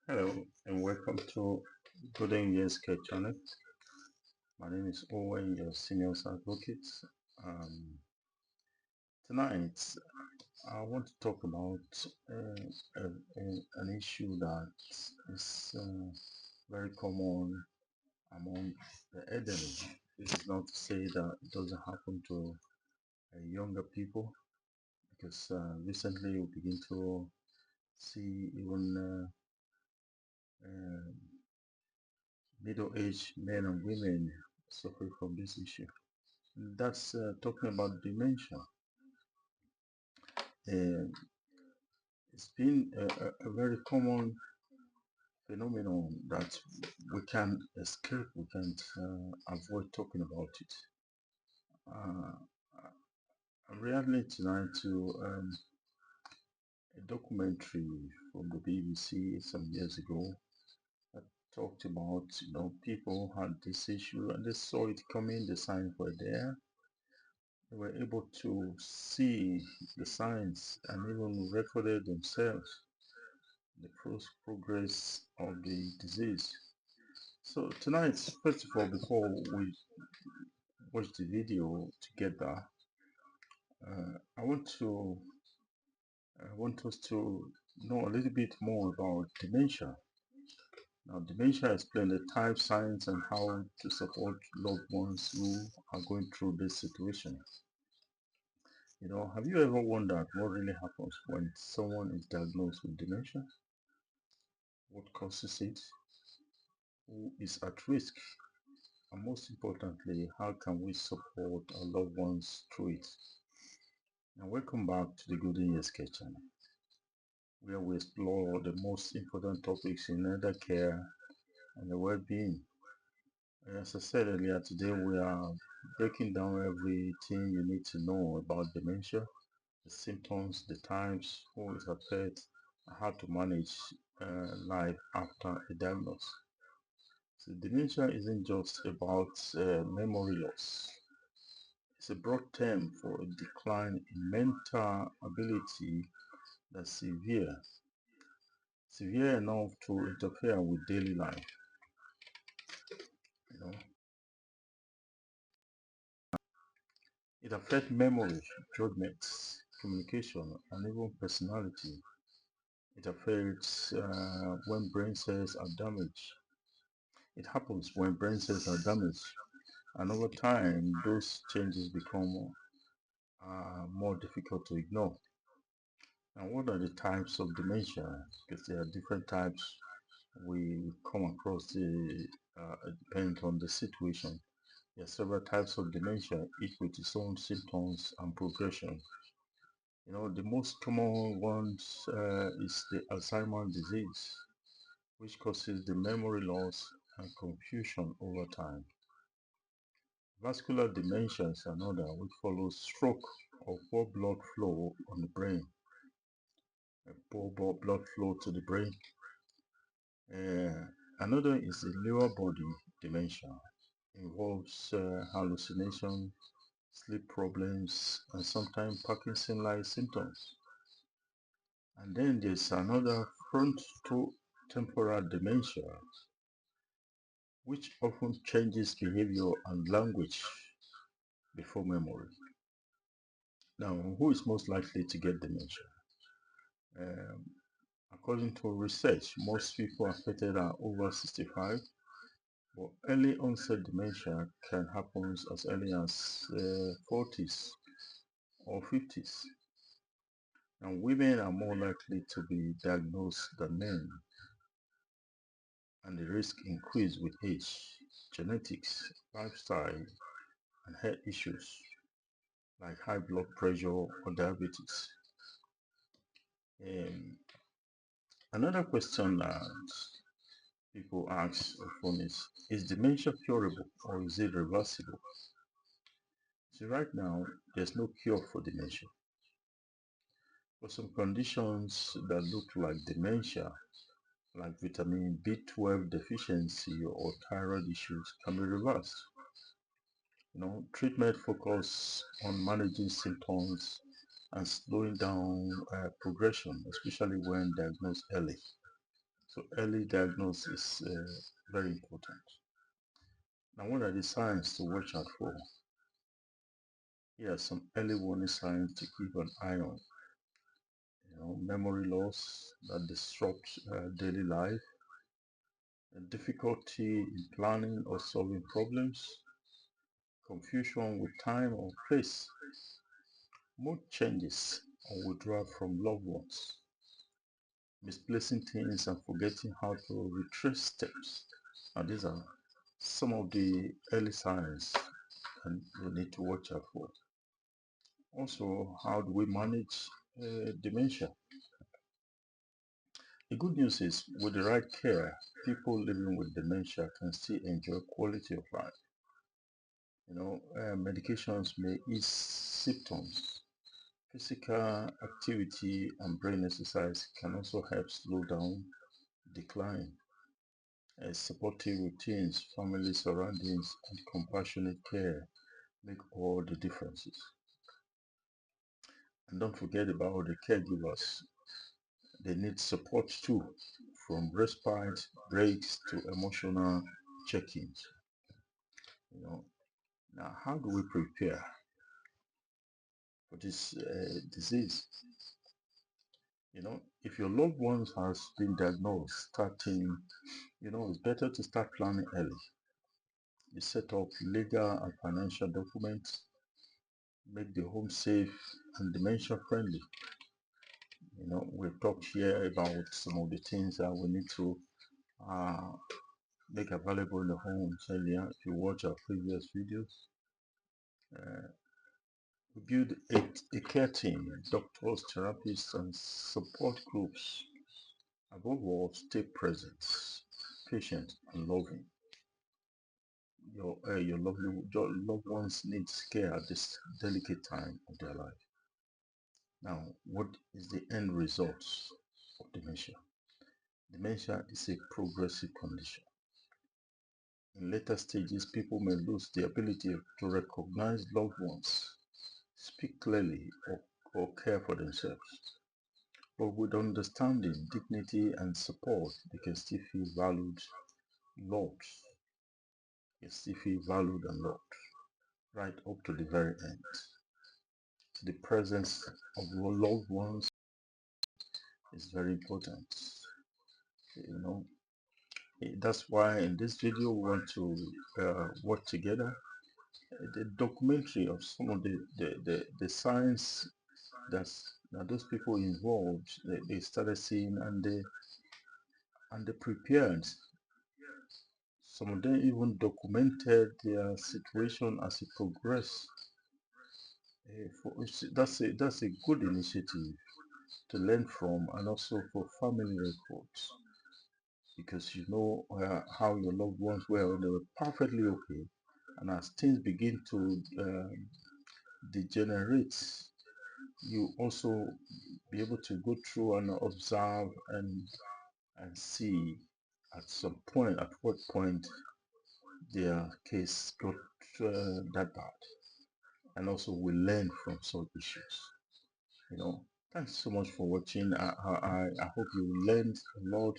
Hello and welcome to Golden Years Care channel. My name is Owen, your senior advocate. Um, Tonight, I want to talk about an issue that is very common among the elderly. This is not to say that it doesn't happen to younger people, because recently we begin to see even middle-aged men and women suffering from this issue. That's talking about dementia. Uh, it's been a very common phenomenon that we can escape, we can't avoid talking about it. Uh, I'm reacting tonight to a documentary from the BBC some years ago that talked about, people had this issue and they saw it coming, the signs were there. They were able to see the signs and even recorded themselves the progress of the disease. So tonight, first of all, before we watch the video together, I want us to know a little bit more about dementia. Now, dementia explains the type, signs, and how to support loved ones who are going through this situation. Have you ever wondered what really happens when someone is diagnosed with dementia? What causes it? Who is at risk? And most importantly, how can we support our loved ones through it? And welcome back to the Golden Years Care channel, where we explore the most important topics in elder care and the well-being. As I said earlier, today we are breaking down everything you need to know about dementia, the symptoms, the types, who is affected, and how to manage life after a diagnosis. So dementia isn't just about memory loss. It's a broad term for a decline in mental ability that's severe enough to interfere with daily life. You know, it affects memory, judgments, communication, and even personality. It affects when brain cells are damaged. It happens when brain cells are damaged, and over time, those changes become more difficult to ignore. And what are the types of dementia? Because there are different types we come across. Depends on the situation. There are several types of dementia, each with its own symptoms and progression. The most common ones is the Alzheimer's disease, which causes the memory loss and confusion over time. Vascular dementia is another, which follows stroke or poor blood flow on the brain. Poor blood flow to the brain. Another is the Lewy Body Dementia. Involves hallucination, sleep problems, and sometimes Parkinson-like symptoms. And then there's another frontotemporal dementia, which often changes behavior and language before memory. Now, who is most likely to get dementia? Um, According to research, most people affected are over 65, but early onset dementia can happen as early as 40s or 50s. And women are more likely to be diagnosed than men, and the risk increases with age, genetics, lifestyle, and health issues like high blood pressure or diabetes. Um, Another question that people ask often is dementia curable or is it reversible? See, right now, there's no cure for dementia. For some conditions that look like dementia, like vitamin B12 deficiency or thyroid issues, can be reversed. Treatment focus on managing symptoms and slowing down progression, especially when diagnosed early. So early diagnosis is very important. Now, what are the signs to watch out for? Here are some early warning signs to keep an eye on. Memory loss that disrupts daily life, difficulty in planning or solving problems, confusion with time or place, mood changes or withdrawal from loved ones, misplacing things and forgetting how to retrace steps. Now, these are some of the early signs and we need to watch out for. Also, how do we manage dementia? The good news is, with the right care, people living with dementia can still enjoy quality of life. Medications may ease symptoms. Physical activity and brain exercise can also help slow down decline. Supportive routines, family surroundings, and compassionate care make all the differences. And don't forget about the caregivers. They need support too, from respite breaks to emotional check-ins. Now, how do we prepare for this disease? If your loved ones has been diagnosed, it's better to start planning early. You set up legal and financial documents, make the home safe and dementia friendly. We've talked here about some of the things that we need to make available in the home earlier. If you watch our previous videos, we build a care team, doctors, therapists, and support groups. Above all, stay present, patient, and loving. Your loved ones need care at this delicate time of their life. Now, what is the end result of dementia? Dementia is a progressive condition. In later stages, people may lose the ability to recognize loved ones, speak clearly, or care for themselves. But with understanding, dignity, and support, they can still feel valued, loved. They still feel valued and loved, right up to the very end. The presence of your loved ones is very important. That's why in this video we want to work together. The documentary of some of the signs that those people involved they started seeing, and they prepared. Some of them even documented their situation as it progressed. That's a good initiative to learn from, and also for family records, because you know how your loved ones were when they were perfectly okay, and as things begin to degenerate, you also be able to go through and observe and see at what point their case got that bad, and also we learn from such issues. Thanks so much for watching. I hope you learned a lot,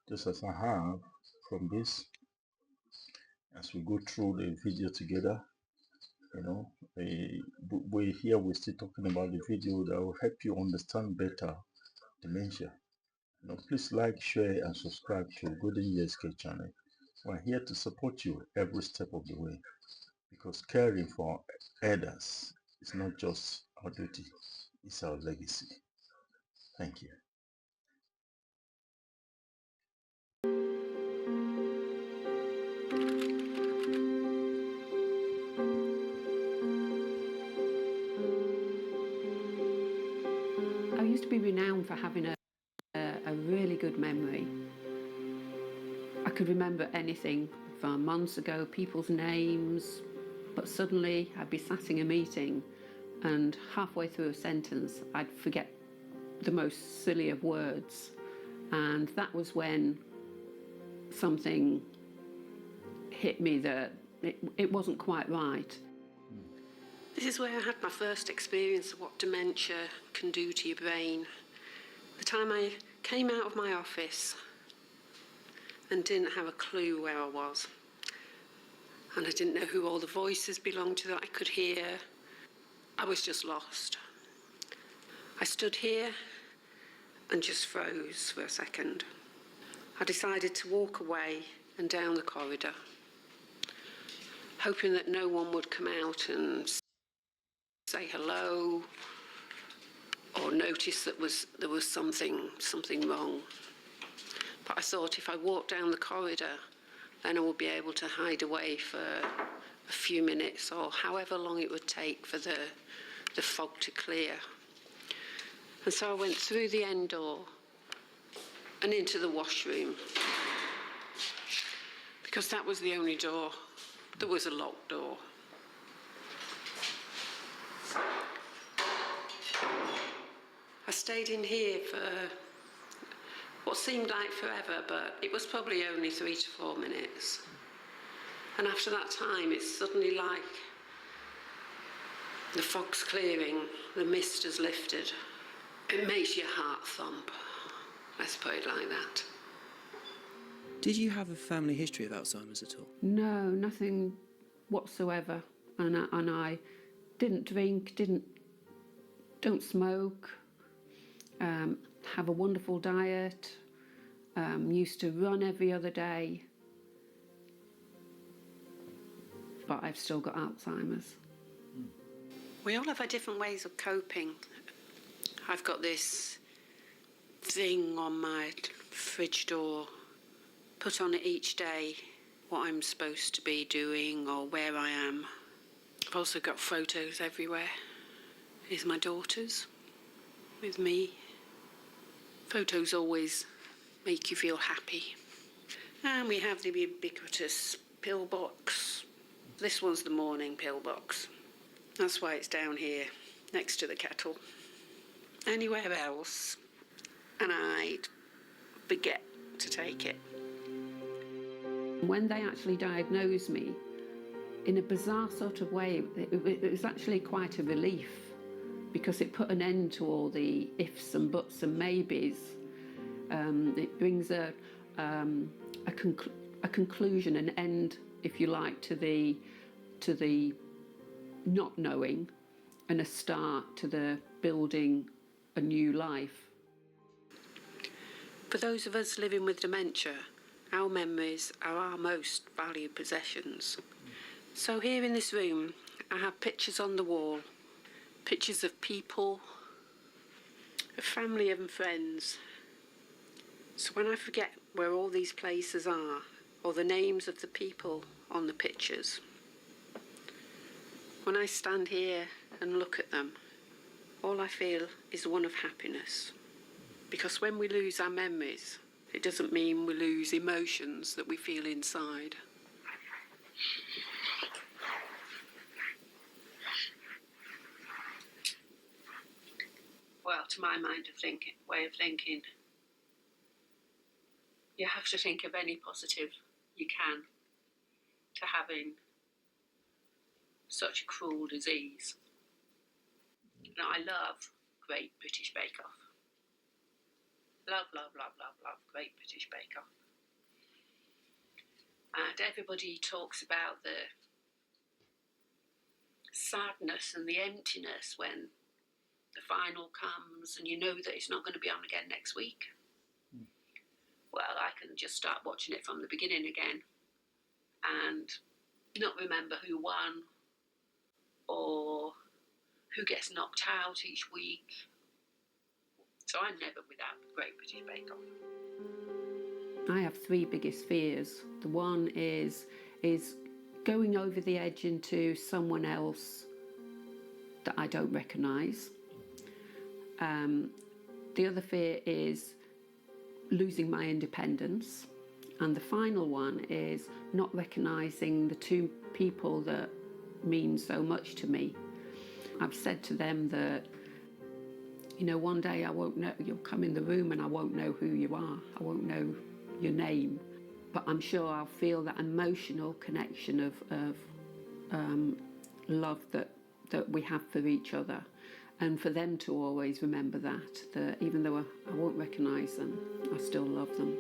just as I have, from this as we go through the video together. We're still talking about the video that will help you understand better dementia. Please like, share, and subscribe to Golden Years Care channel. We're here to support you every step of the way, because caring for others is not just our duty, it's our legacy. Thank you. I used to be renowned for having a really good memory. I could remember anything from months ago, people's names, but suddenly I'd be sat in a meeting and halfway through a sentence I'd forget the most silly of words, and that was when something hit me that it wasn't quite right. This is where I had my first experience of what dementia can do to your brain. The time I came out of my office and didn't have a clue where I was. And I didn't know who all the voices belonged to that I could hear. I was just lost. I stood here and just froze for a second. I decided to walk away and down the corridor, hoping that no one would come out and say hello or notice that there was something wrong. But I thought if I walked down the corridor, then I would be able to hide away for a few minutes or however long it would take for the fog to clear. And so I went through the end door and into the washroom, because that was the only door. There was a locked door. I stayed in here for what seemed like forever, but it was probably only 3 to 4 minutes. And after that time, it's suddenly like the fog's clearing, the mist has lifted. It makes your heart thump, let's put it like that. Did you have a family history of Alzheimer's at all? No, nothing whatsoever. And I didn't drink, don't smoke, have a wonderful diet, used to run every other day. But I've still got Alzheimer's. We all have our different ways of coping. I've got this thing on my fridge door, put on it each day what I'm supposed to be doing or where I am. I've also got photos everywhere. Here's my daughters with me. Photos always make you feel happy. And we have the ubiquitous pill box. This one's the morning pill box. That's why it's down here next to the kettle. Anywhere else, and I'd forget to take it. When they actually diagnosed me, in a bizarre sort of way, it was actually quite a relief, because it put an end to all the ifs and buts and maybes. It brings a conclusion, an end, if you like, to the not knowing, and a start to the building a new life. For those of us living with dementia, our memories are our most valued possessions. So here in this room, I have pictures on the wall, pictures of people, of family and friends. So when I forget where all these places are, or the names of the people on the pictures, when I stand here and look at them, all I feel is one of happiness. Because when we lose our memories, it doesn't mean we lose emotions that we feel inside. Well, to my way of thinking, you have to think of any positive you can to having such a cruel disease. Now, I love Great British Bake Off. Love, love, love, love, love Great British Bake Off. And everybody talks about the sadness and the emptiness when the final comes and you know that it's not going to be on again next week. Well, I can just start watching it from the beginning again and not remember who won or who gets knocked out each week. So I'm never without the Great British Bake Off. I have 3 biggest fears. The one is going over the edge into someone else that I don't recognise. The other fear is losing my independence. And the final one is not recognising the 2 people that mean so much to me. I've said to them that, you know, one day I won't know, you'll come in the room and I won't know who you are. I won't know your name. But I'm sure I'll feel that emotional connection of love that we have for each other. And for them to always remember that even though I won't recognise them, I still love them.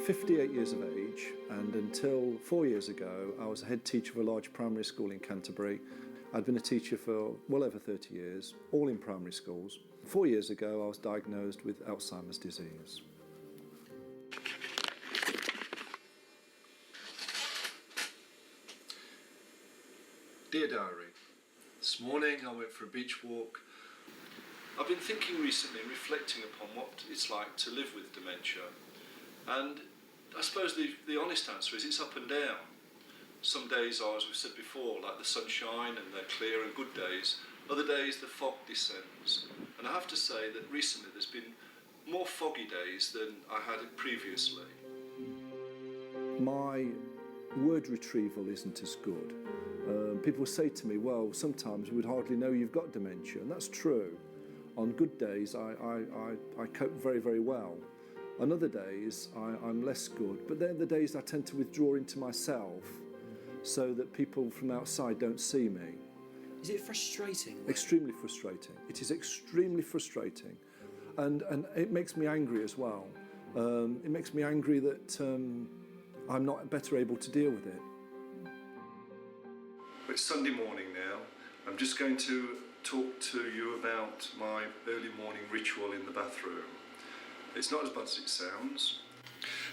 58 years of age, and until 4 years ago I was a head teacher of a large primary school in Canterbury. I'd been a teacher for well over 30 years, all in primary schools. 4 years ago I was diagnosed with Alzheimer's disease. Dear Diary, this morning I went for a beach walk. I've been thinking recently and reflecting upon what it's like to live with dementia, and I suppose the honest answer is it's up and down. Some days are, as we've said before, like the sunshine and they're clear and good days. Other days the fog descends, and I have to say that recently there's been more foggy days than I had previously. My word retrieval isn't as good. People say to me, well, sometimes we would hardly know you've got dementia, and that's true. On good days I cope very, very well. On other days I'm less good, but they're the days I tend to withdraw into myself so that people from outside don't see me. Is it frustrating? Extremely frustrating. It is extremely frustrating, and it makes me angry as well. It makes me angry that I'm not better able to deal with it. It's Sunday morning now. I'm just going to talk to you about my early morning ritual in the bathroom. It's not as bad as it sounds.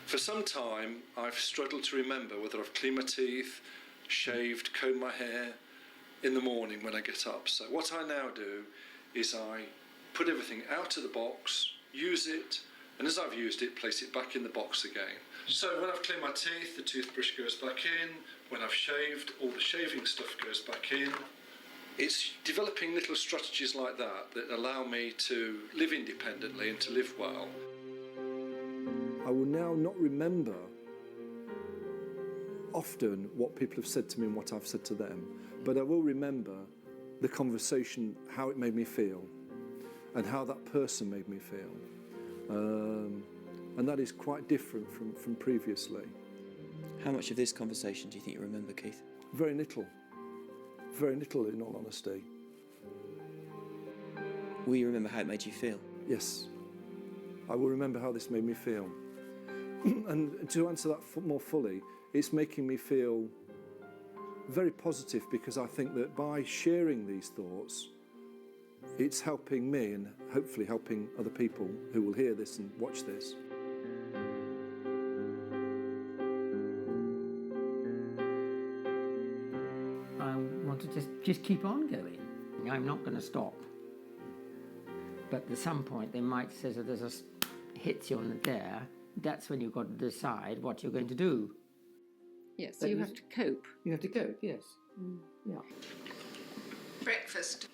For some time I've struggled to remember whether I've cleaned my teeth, shaved, combed my hair in the morning when I get up. So what I now do is I put everything out of the box, use it, and as I've used it, place it back in the box again. So when I've cleaned my teeth, the toothbrush goes back in. When I've shaved, all the shaving stuff goes back in. It's developing little strategies like that that allow me to live independently and to live well. I will now not remember often what people have said to me and what I've said to them, but I will remember the conversation, how it made me feel, and how that person made me feel. And that is quite different from previously. How much of this conversation do you think you remember, Keith? Very little. Very little, in all honesty. Will you remember how it made you feel? Yes. I will remember how this made me feel. And to answer that more fully, it's making me feel very positive, because I think that by sharing these thoughts, it's helping me and hopefully helping other people who will hear this and watch this. I want to just keep on going. I'm not going to stop. But at some point they might say that there's a hits you on there. That's when you've got to decide what you're going to do. Yes, so you have to cope. You have to cope, yes. Yeah. Breakfast,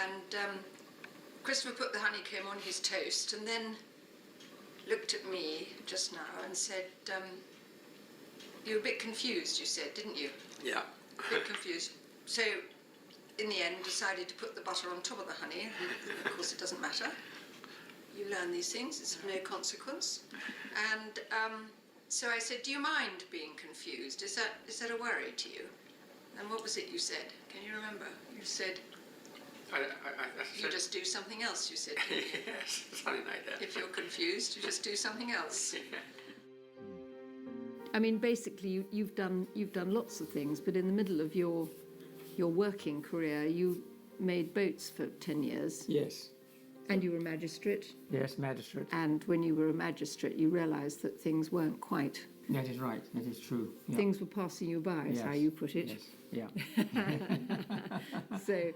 and Christopher put the honeycomb on his toast and then looked at me just now and said, you were a bit confused, you said, didn't you? Yeah. A bit confused. So, in the end, decided to put the butter on top of the honey, and of course it doesn't matter. You learn these things, it's of no consequence. And so I said, do you mind being confused? Is that a worry to you? And what was it you said? Can you remember? You said, you just do something else, you said. Didn't you? Yes, something like that. If you're confused, you just do something else. I mean, basically, you've done lots of things, but in the middle of your working career, you made boats for 10 years. Yes. And you were a magistrate. Yes, magistrate. And when you were a magistrate, you realised that things weren't quite... That is right, that is true. Yeah. Things were passing you by, is how you put it. Yes, yeah. So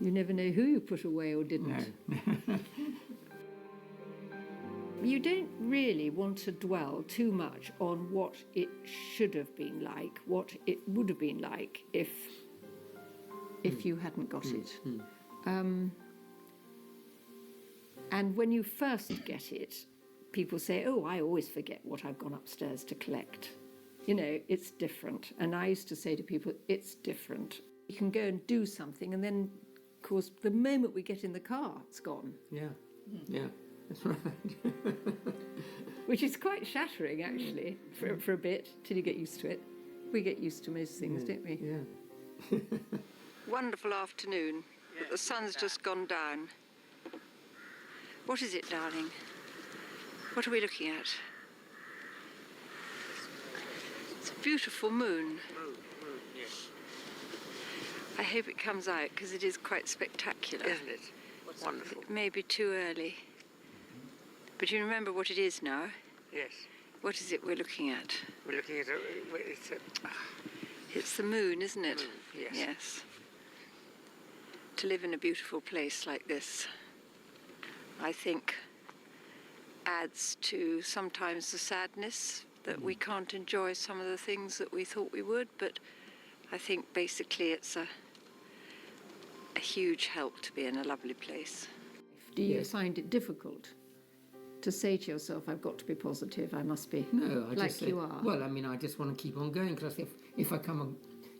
you never know who you put away or didn't. No. You don't really want to dwell too much on what it should have been like, what it would have been like if you hadn't got it. And when you first get it, people say, oh, I always forget what I've gone upstairs to collect. You know, it's different. And I used to say to people, it's different. You can go and do something, and then, of course, the moment we get in the car, it's gone. Yeah, yeah, that's right. Which is quite shattering, actually, for a bit, till you get used to it. We get used to most things, don't we? Yeah. Wonderful afternoon, but the sun's just gone down. What is it, darling? What are we looking at? beautiful moon. Moon, yes. I hope it comes out because it is quite spectacular. Isn't it? Wonderful. It may be too early. But you remember what it is now? Yes. What is it we're looking at? We're looking at It's the moon, isn't it? Moon, yes. Yes. To live in a beautiful place like this, I think, adds to sometimes the sadness that we can't enjoy some of the things that we thought we would, but I think basically it's a huge help to be in a lovely place. Do you find it difficult to say to yourself, I've got to be positive, I must be No, I like just you are? Well, I mean, I just want to keep on going because if I come and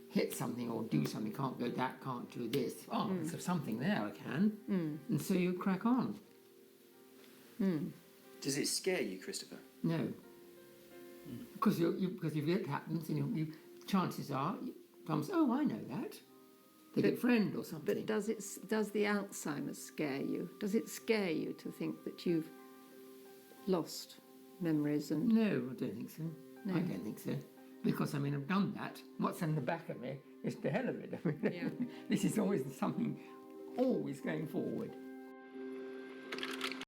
hit something or do something, can't go that, can't do this. Oh, there's something there I can, and so you crack on. Does it scare you, Christopher? No, because because if it happens, you chances are, comes, oh, I know that. They get a friend or something. But does the Alzheimer's scare you? Does it scare you to think that you've lost memories and... No, I don't think so. No. I don't think so. Because, I mean, I've done that. What's in the back of me is the hell of it. I mean, this is always something, always going forward.